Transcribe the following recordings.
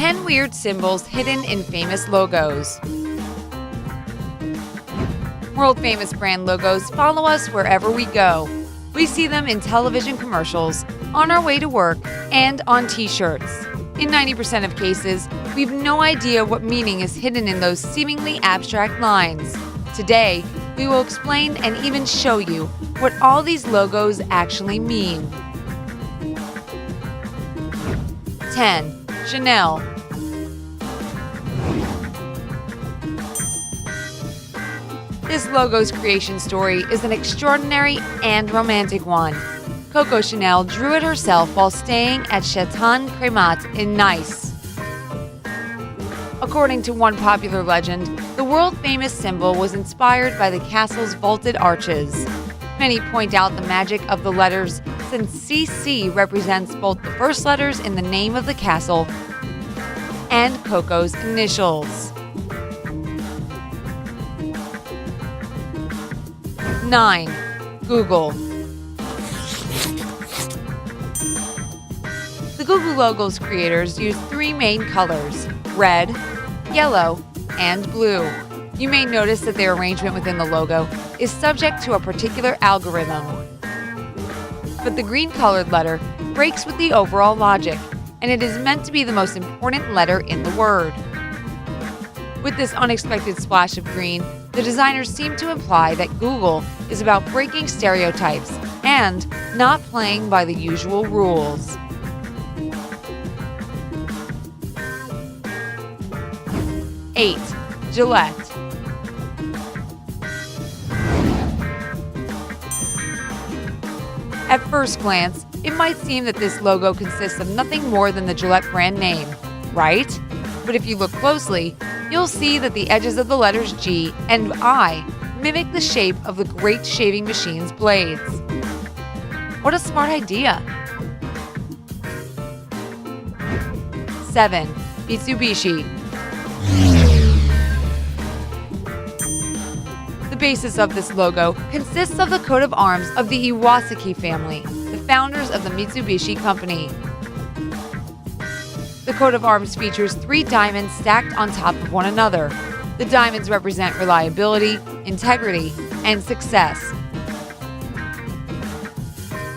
10 weird symbols hidden in famous logos. World-famous brand logos follow us wherever we go. We see them in television commercials, on our way to work, and on t-shirts. In 90% of cases, we've no idea what meaning is hidden in those seemingly abstract lines. Today, we will explain and even show you what all these logos actually mean. 10. Chanel. This logo's creation story is an extraordinary and romantic one. Coco Chanel drew it herself while staying at Chateau Cremant in Nice. According to one popular legend, the world-famous symbol was inspired by the castle's vaulted arches. Many point out the magic of the letters since CC represents both the first letters in the name of the castle and Coco's initials. 9. Google. The Google logo's creators used three main colors: red, yellow, and blue. You may notice that their arrangement within the logo is subject to a particular algorithm. But the green-colored letter breaks with the overall logic, and it is meant to be the most important letter in the word. With this unexpected splash of green, the designers seem to imply that Google is about breaking stereotypes and not playing by the usual rules. 8. Gillette. At first glance, it might seem that this logo consists of nothing more than the Gillette brand name, right? But if you look closely, you'll see that the edges of the letters G and I mimic the shape of the great shaving machine's blades. What a smart idea! 7. Mitsubishi. The basis of this logo consists of the coat of arms of the Iwasaki family, the founders of the Mitsubishi Company. The coat of arms features three diamonds stacked on top of one another. The diamonds represent reliability, integrity, and success,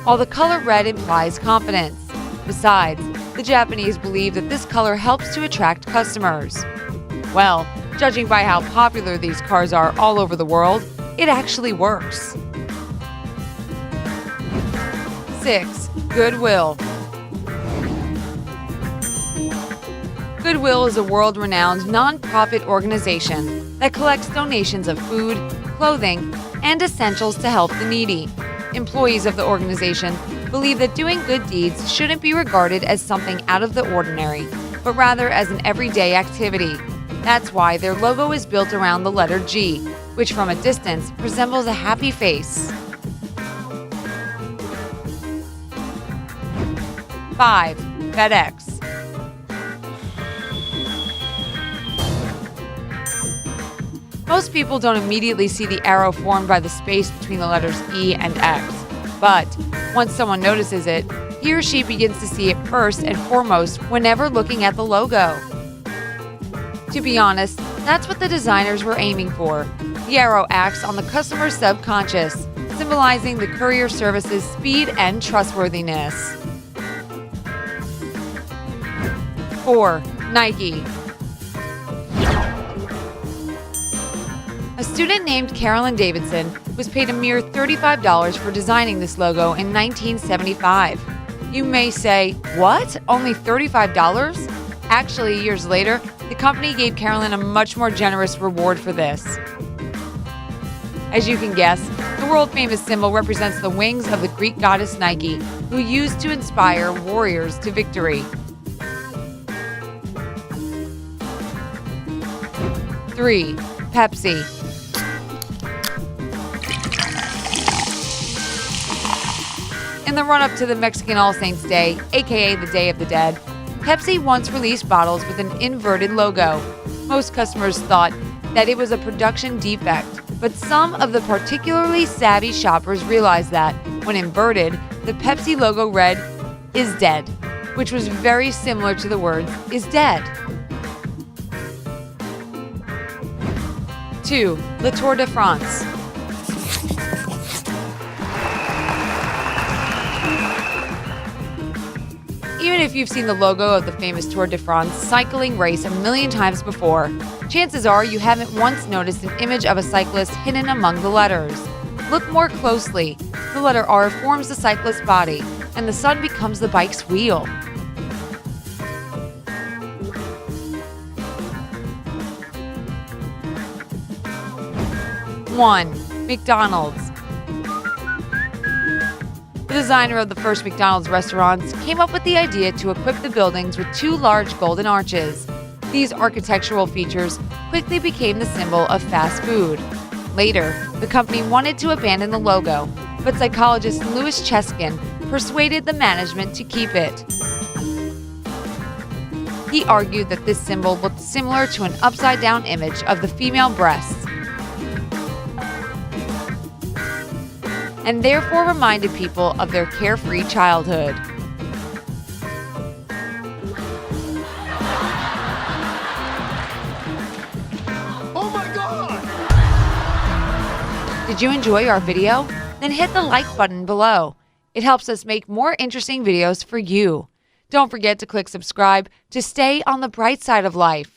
while the color red implies confidence. Besides, the Japanese believe that this color helps to attract customers. Well, judging by how popular these cars are all over the world, it actually works. 6. Goodwill. Goodwill is a world-renowned non-profit organization that collects donations of food, clothing, and essentials to help the needy. Employees of the organization believe that doing good deeds shouldn't be regarded as something out of the ordinary, but rather as an everyday activity. That's why their logo is built around the letter G, which from a distance resembles a happy face. 5. FedEx. Most people don't immediately see the arrow formed by the space between the letters E and X. But once someone notices it, he or she begins to see it first and foremost whenever looking at the logo. To be honest, that's what the designers were aiming for. The arrow acts on the customer's subconscious, symbolizing the courier service's speed and trustworthiness. 4. Nike. A student named Carolyn Davidson was paid a mere $35 for designing this logo in 1975. You may say, what? Only $35? Actually, years later, the company gave Carolyn a much more generous reward for this. As you can guess, the world-famous symbol represents the wings of the Greek goddess Nike, who used to inspire warriors to victory. 3. Pepsi. In the run-up to the Mexican All Saints Day, aka the Day of the Dead, Pepsi once released bottles with an inverted logo. Most customers thought that it was a production defect, but some of the particularly savvy shoppers realized that, when inverted, the Pepsi logo read, "is dead." which was very similar to the words is dead. 2. Le Tour de France. Even if you've seen the logo of the famous Tour de France cycling race a million times before, chances are you haven't once noticed an image of a cyclist hidden among the letters. Look more closely. The letter R forms the cyclist's body, and the sun becomes the bike's wheel. One. McDonald's. The designer of the first McDonald's restaurants came up with the idea to equip the buildings with 2 large golden arches. These architectural features quickly became the symbol of fast food. Later, the company wanted to abandon the logo, but psychologist Louis Cheskin persuaded the management to keep it. He argued that this symbol looked similar to an upside-down image of the female breasts, and therefore reminded people of their carefree childhood. Oh my God! Did you enjoy our video? Then hit the like button below. It helps us make more interesting videos for you. Don't forget to click subscribe to stay on the bright side of life.